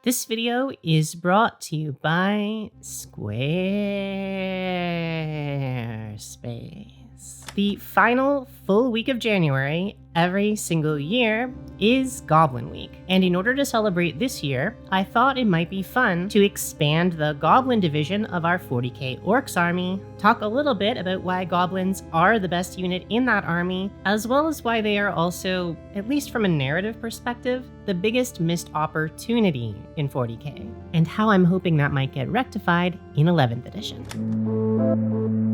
This video is brought to you by Squarespace. The final full week of January every single year is Goblin Week, and in order to celebrate this year, I thought it might be fun to expand the Goblin division of our 40k Orks army, talk a little bit about why Goblins are the best unit in that army, as well as why they are also, at least from a narrative perspective, the biggest missed opportunity in 40k, and how I'm hoping that might get rectified in 11th edition.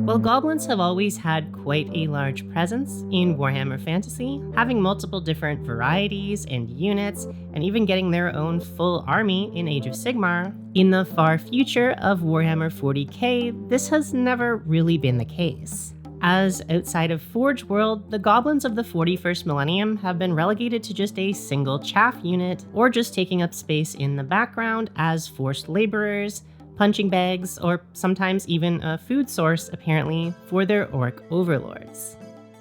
Well, Goblins have always had quite a large presence in Warhammer Fantasy, having multiple different varieties and units, and even getting their own full army in Age of Sigmar. In the far future of Warhammer 40k, this has never really been the case. As outside of Forge World, the Goblins of the 41st millennium have been relegated to just a single chaff unit, or just taking up space in the background as forced laborers, punching bags, or sometimes even a food source, apparently, for their orc overlords.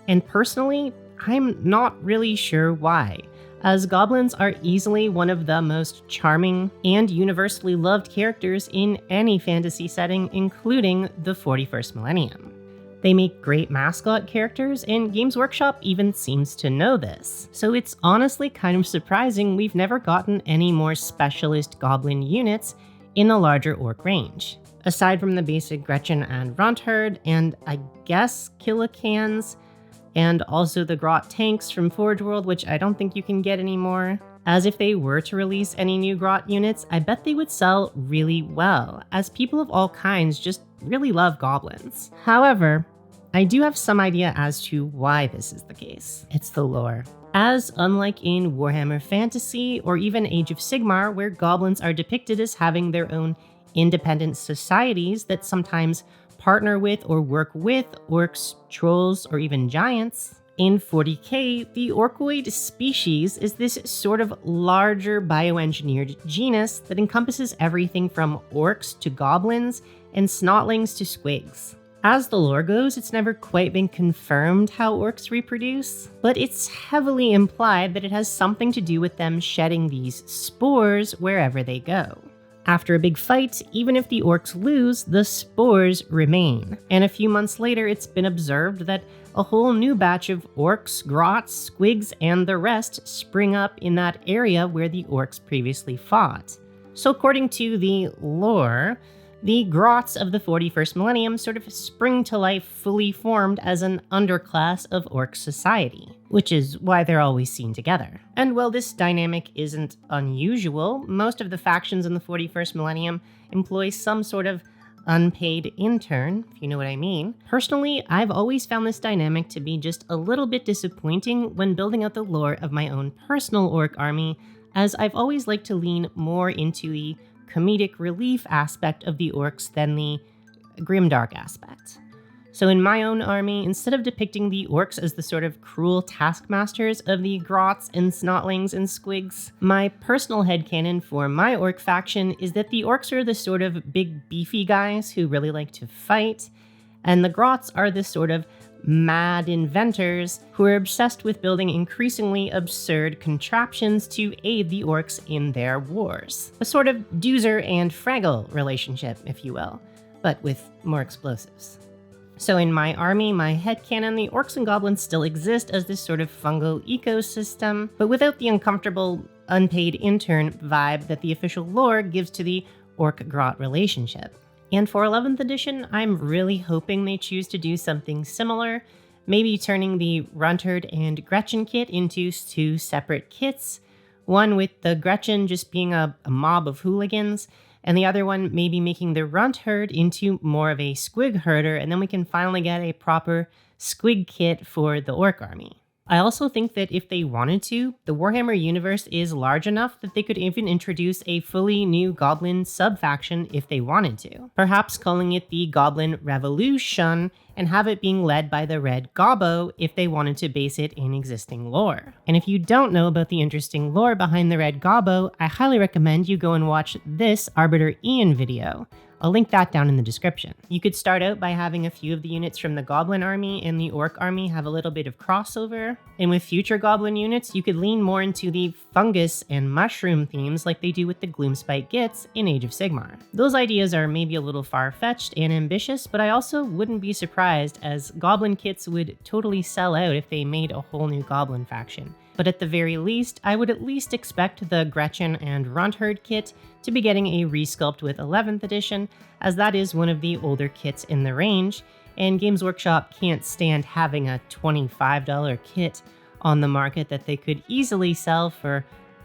And personally, I'm not really sure why, as Goblins are easily one of the most charming and universally loved characters in any fantasy setting, including the 41st millennium. They make great mascot characters, and Games Workshop even seems to know this. So it's honestly kind of surprising we've never gotten any more specialist Goblin units in the larger orc range. Aside from the basic Gretchen and Ronthard, and I guess Killicans, and also the Grot tanks from Forge World, which I don't think you can get anymore. As if they were to release any new Grot units, I bet they would sell really well, as people of all kinds just really love Goblins. However, I do have some idea as to why this is the case. It's the lore. As unlike in Warhammer Fantasy or even Age of Sigmar, where Goblins are depicted as having their own independent societies that sometimes partner with or work with orcs, trolls, or even giants, in 40k, the Orkoid species is this sort of larger bioengineered genus that encompasses everything from orcs to goblins and snotlings to squigs. As the lore goes, it's never quite been confirmed how orcs reproduce, but it's heavily implied that it has something to do with them shedding these spores wherever they go. After a big fight, even if the orcs lose, the spores remain. And a few months later, it's been observed that a whole new batch of orcs, grots, squigs, and the rest spring up in that area where the orcs previously fought. So according to the lore, the grots of the 41st millennium sort of spring to life fully formed as an underclass of orc society, which is why they're always seen together. And while this dynamic isn't unusual, most of the factions in the 41st millennium employ some sort of unpaid intern, if you know what I mean. Personally, I've always found this dynamic to be just a little bit disappointing when building out the lore of my own personal orc army, as I've always liked to lean more into the comedic relief aspect of the orcs than the grimdark aspect. So in my own army, instead of depicting the orcs as the sort of cruel taskmasters of the grots and snotlings and squigs, my personal headcanon for my orc faction is that the orcs are the sort of big beefy guys who really like to fight, and the grots are the sort of mad inventors who are obsessed with building increasingly absurd contraptions to aid the orcs in their wars. A sort of Doozer and Fraggle relationship, if you will, but with more explosives. So in my army, my headcanon, the orcs and goblins still exist as this sort of fungal ecosystem, but without the uncomfortable, unpaid intern vibe that the official lore gives to the orc-grot relationship. And for 11th edition, I'm really hoping they choose to do something similar, maybe turning the Ronthard and Gretchen kit into two separate kits, one with the Gretchen just being a mob of hooligans, and the other one maybe making the Ronthard into more of a squig herder, and then we can finally get a proper squig kit for the Ork army. I also think that if they wanted to, the Warhammer universe is large enough that they could even introduce a fully new Goblin sub-faction if they wanted to. Perhaps calling it the Goblin Revolution and have it being led by the red gobbo if they wanted to base it in existing lore. And if you don't know about the interesting lore behind the red gobbo, I highly recommend you go and watch this Arbiter Ian video. I'll link that down in the description. You could start out by having a few of the units from the Goblin Army and the Ork Army have a little bit of crossover, and with future Goblin units, you could lean more into the fungus and mushroom themes like they do with the Gloomspite Gits in Age of Sigmar. Those ideas are maybe a little far-fetched and ambitious, but I also wouldn't be surprised, as Goblin kits would totally sell out if they made a whole new Goblin faction. But at the very least, I would at least expect the Gretchen and Runtherd kit to be getting a resculpt with 11th edition, as that is one of the older kits in the range, and Games Workshop can't stand having a $25 kit on the market that they could easily sell for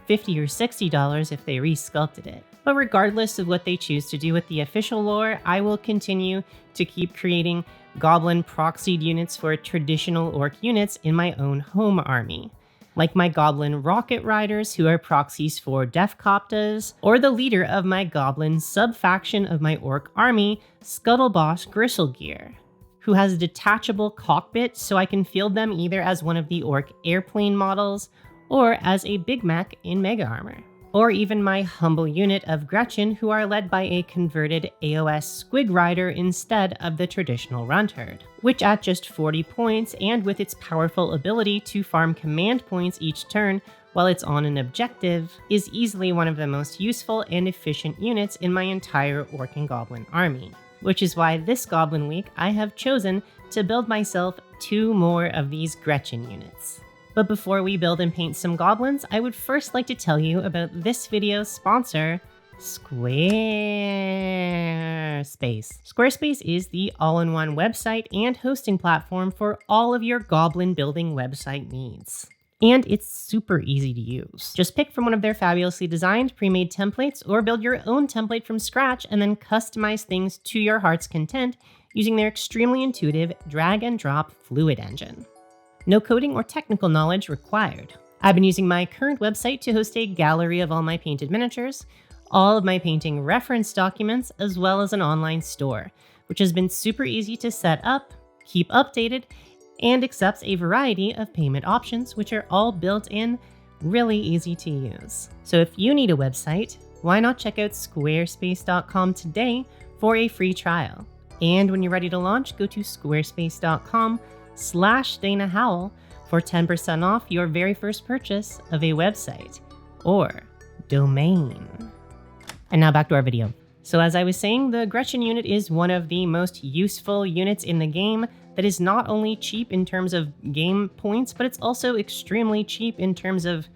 $50 or $60 if they resculpted it. But regardless of what they choose to do with the official lore, I will continue to keep creating Goblin proxied units for traditional Orc units in my own home army, like my Goblin Rocket Riders, who are proxies for Def-Koptas, or the leader of my Goblin sub-faction of my Ork Army, Scuttleboss Gristlegear, who has a detachable cockpit so I can field them either as one of the Ork airplane models or as a Big Mech in Mega Armor. Or even my humble unit of Gretchen, who are led by a converted AOS Squig Rider instead of the traditional Runtherd, which at just 40 points and with its powerful ability to farm command points each turn while it's on an objective, is easily one of the most useful and efficient units in my entire Orc and Goblin army. Which is why this Goblin week I have chosen to build myself 2 more of these Gretchen units. But before we build and paint some goblins, I would first like to tell you about this video's sponsor, Squarespace. Squarespace is the all-in-one website and hosting platform for all of your goblin building website needs. And it's super easy to use. Just pick from one of their fabulously designed pre-made templates or build your own template from scratch and then customize things to your heart's content using their extremely intuitive drag and drop fluid engine. No coding or technical knowledge required. I've been using my current website to host a gallery of all my painted miniatures, all of my painting reference documents, as well as an online store, which has been super easy to set up, keep updated, and accepts a variety of payment options, which are all built in, really easy to use. So if you need a website, why not check out squarespace.com today for a free trial. And when you're ready to launch, go to squarespace.com/Dana Howell for 10% off your very first purchase of a website or domain. And now back to our video. So as I was saying, the Gretchen unit is one of the most useful units in the game that is not only cheap in terms of game points, but it's also extremely cheap in terms of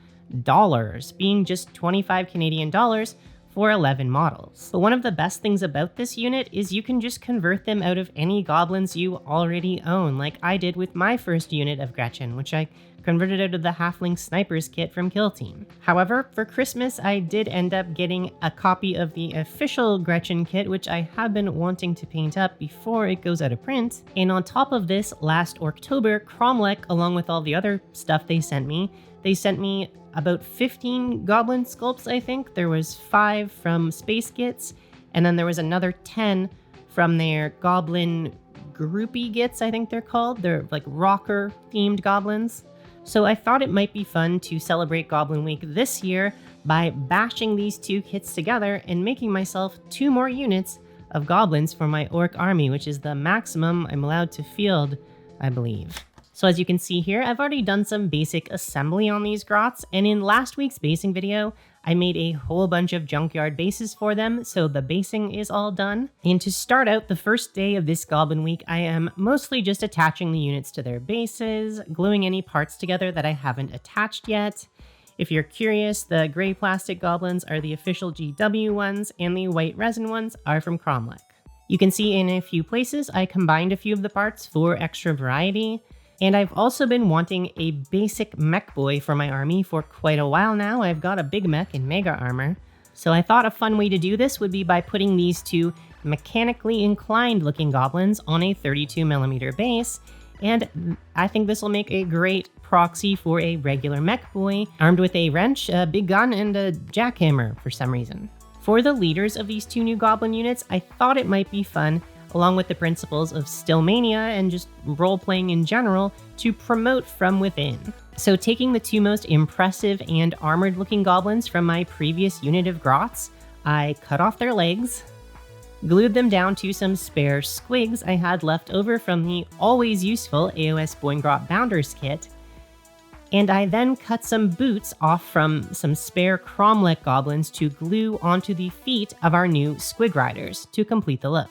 dollars, being just 25 Canadian dollars for 11 models. But one of the best things about this unit is you can just convert them out of any goblins you already own, like I did with my first unit of Gretchen, which I converted out of the Halfling Snipers kit from Kill Team. However, for Christmas, I did end up getting a copy of the official Gretchen kit, which I have been wanting to paint up before it goes out of print. And on top of this, last October, KROMLECH, along with all the other stuff they sent me about 15 goblin sculpts, I think. There was 5 from Space Gits, and then there was another 10 from their goblin groupie Gits, I think they're called. They're like rocker-themed goblins. So I thought it might be fun to celebrate Goblin Week this year by bashing these 2 kits together and making myself 2 more units of goblins for my Ork Army, which is the maximum I'm allowed to field, I believe. So as you can see here, I've already done some basic assembly on these grots, and in last week's basing video, I made a whole bunch of junkyard bases for them, so the basing is all done. And to start out the first day of this Goblin Week, I am mostly just attaching the units to their bases, gluing any parts together that I haven't attached yet. If you're curious, the gray plastic goblins are the official GW ones, and the white resin ones are from KROMLECH. You can see in a few places I combined a few of the parts for extra variety. And I've also been wanting a basic mech boy for my army for quite a while now. I've got a big mech in Mega Armor. So I thought a fun way to do this would be by putting these 2 mechanically inclined looking goblins on a 32mm base. And I think this will make a great proxy for a regular mech boy, armed with a wrench, a big gun, and a jackhammer for some reason. For the leaders of these 2 new goblin units, I thought it might be fun along with the principles of Stillmania and just role-playing in general, to promote from within. So taking the two most impressive and armored-looking goblins from my previous unit of GROTS, I cut off their legs, glued them down to some spare squigs I had left over from the always useful AOS Boingrot Bounders kit, and I then cut some boots off from some spare KROMLECH goblins to glue onto the feet of our new squig riders to complete the look.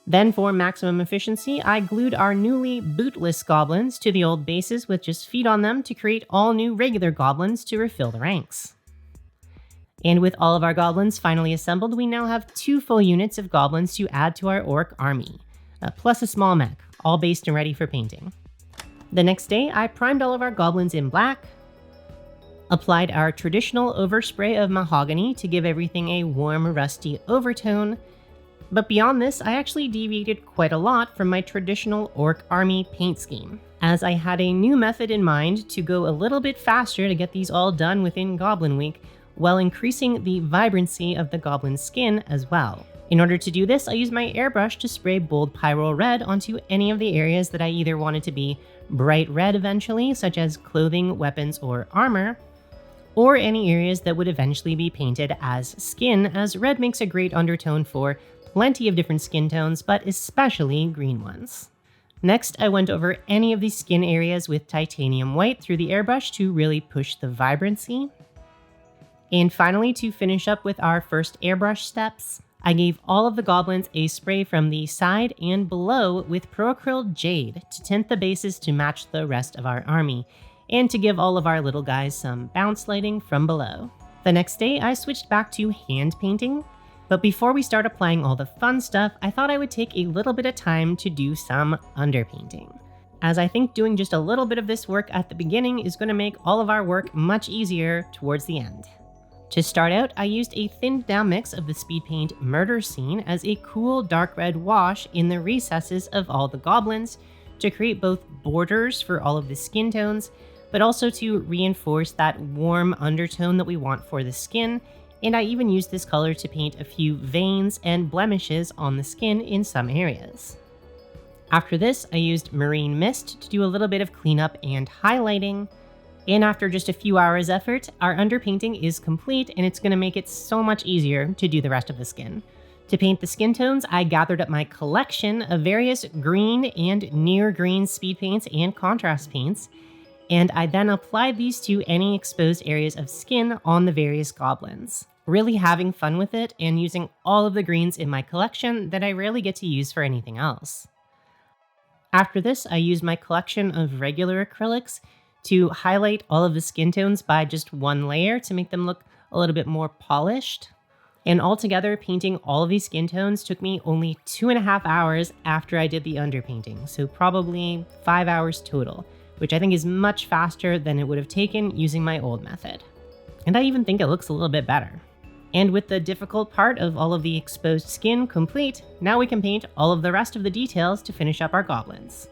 Then for maximum efficiency, I glued our newly bootless goblins to the old bases with just feet on them to create all new regular goblins to refill the ranks. And with all of our goblins finally assembled, we now have 2 full units of goblins to add to our Ork Army, plus a small mech, all based and ready for painting. The next day, I primed all of our goblins in black, applied our traditional overspray of mahogany to give everything a warm, rusty overtone, but beyond this, I actually deviated quite a lot from my traditional Ork Army paint scheme, as I had a new method in mind to go a little bit faster to get these all done within Goblin Week, while increasing the vibrancy of the goblin skin as well. In order to do this, I used my airbrush to spray bold pyrrole red onto any of the areas that I either wanted to be bright red eventually, such as clothing, weapons, or armor, or any areas that would eventually be painted as skin, as red makes a great undertone for plenty of different skin tones, but especially green ones. Next, I went over any of these skin areas with titanium white through the airbrush to really push the vibrancy. And finally, to finish up with our first airbrush steps, I gave all of the goblins a spray from the side and below with Pro-Acryl Jade to tint the bases to match the rest of our army, and to give all of our little guys some bounce lighting from below. The next day, I switched back to hand painting, but before we start applying all the fun stuff, I thought I would take a little bit of time to do some underpainting, as I think doing just a little bit of this work at the beginning is going to make all of our work much easier towards the end. To start out, I used a thinned down mix of the speed paint Murder Scene as a cool dark red wash in the recesses of all the goblins to create both borders for all of the skin tones, but also to reinforce that warm undertone that we want for the skin, and I even used this color to paint a few veins and blemishes on the skin in some areas. After this, I used Marine Mist to do a little bit of cleanup and highlighting, and after just a few hours effort, our underpainting is complete, and it's going to make it so much easier to do the rest of the skin. To paint the skin tones, I gathered up my collection of various green and near green speed paints and contrast paints, and I then applied these to any exposed areas of skin on the various goblins, really having fun with it and using all of the greens in my collection that I rarely get to use for anything else. After this, I used my collection of regular acrylics to highlight all of the skin tones by just one layer to make them look a little bit more polished. And altogether, painting all of these skin tones took me only 2.5 hours after I did the underpainting, so probably 5 hours total, which I think is much faster than it would have taken using my old method. And I even think it looks a little bit better. And with the difficult part of all of the exposed skin complete, now we can paint all of the rest of the details to finish up our goblins.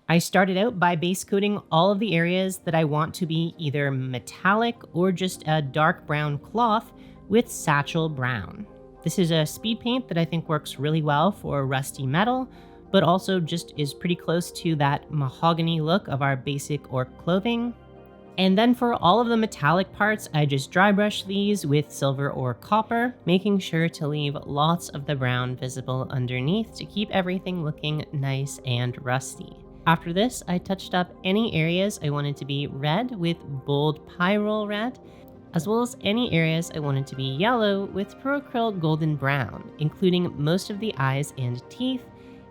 I started out by base coating all of the areas that I want to be either metallic or just a dark brown cloth with Satchel Brown. This is a speed paint that I think works really well for rusty metal, but also just is pretty close to that mahogany look of our basic orc clothing. And then for all of the metallic parts, I just dry brush these with silver or copper, making sure to leave lots of the brown visible underneath to keep everything looking nice and rusty. After this, I touched up any areas I wanted to be red with bold pyrrole red, as well as any areas I wanted to be yellow with Pro-Acryl Golden Brown, including most of the eyes and teeth,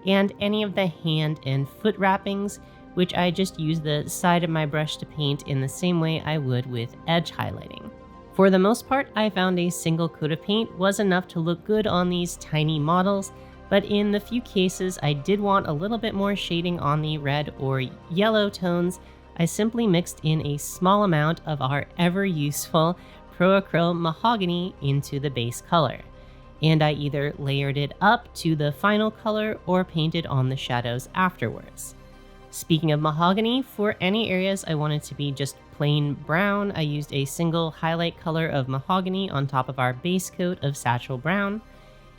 and any of the hand and foot wrappings, which I just used the side of my brush to paint in the same way I would with edge highlighting. For the most part, I found a single coat of paint was enough to look good on these tiny models, but in the few cases I did want a little bit more shading on the red or yellow tones, I simply mixed in a small amount of our ever-useful Pro-Acryl Mahogany into the base color, and I either layered it up to the final color or painted on the shadows afterwards. Speaking of mahogany, for any areas I wanted to be just plain brown, I used a single highlight color of mahogany on top of our base coat of Satchel Brown.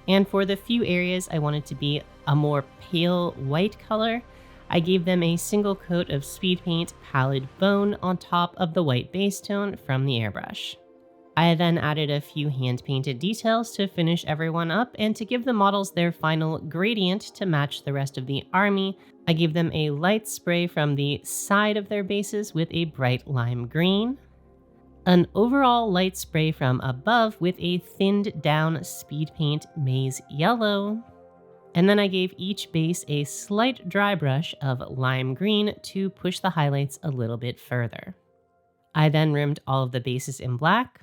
And for the few areas I wanted to be a more pale white color, I gave them a single coat of speed paint pallid bone on top of the white base tone from the airbrush. I then added a few hand-painted details to finish everyone up, and to give the models their final gradient to match the rest of the army, I gave them a light spray from the side of their bases with a bright lime green, an overall light spray from above with a thinned down speed paint maize yellow, and then I gave each base a slight dry brush of lime green to push the highlights a little bit further. I then rimmed all of the bases in black.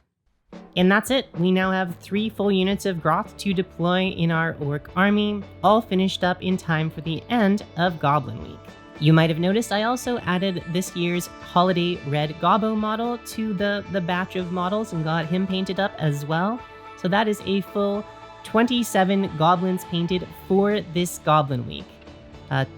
And that's it. We now have 3 full units of GROTS to deploy in our Ork Army, all finished up in time for the end of Goblin Week. You might have noticed I also added this year's Holiday Red Gobbo model to the batch of models and got him painted up as well. So that is a full 27 goblins painted for this Goblin Week.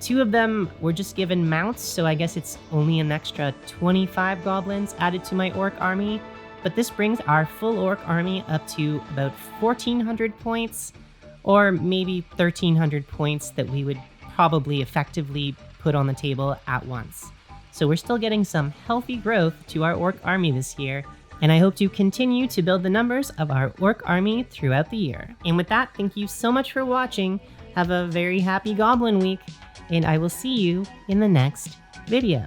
2 of them were just given mounts, so I guess it's only an extra 25 goblins added to my Ork Army. But this brings our full Ork Army up to about 1,400 points, or maybe 1,300 points that we would probably effectively put on the table at once. So we're still getting some healthy growth to our Ork Army this year, and I hope to continue to build the numbers of our Ork Army throughout the year. And with that, thank you so much for watching. Have a very happy Goblin Week, and I will see you in the next video.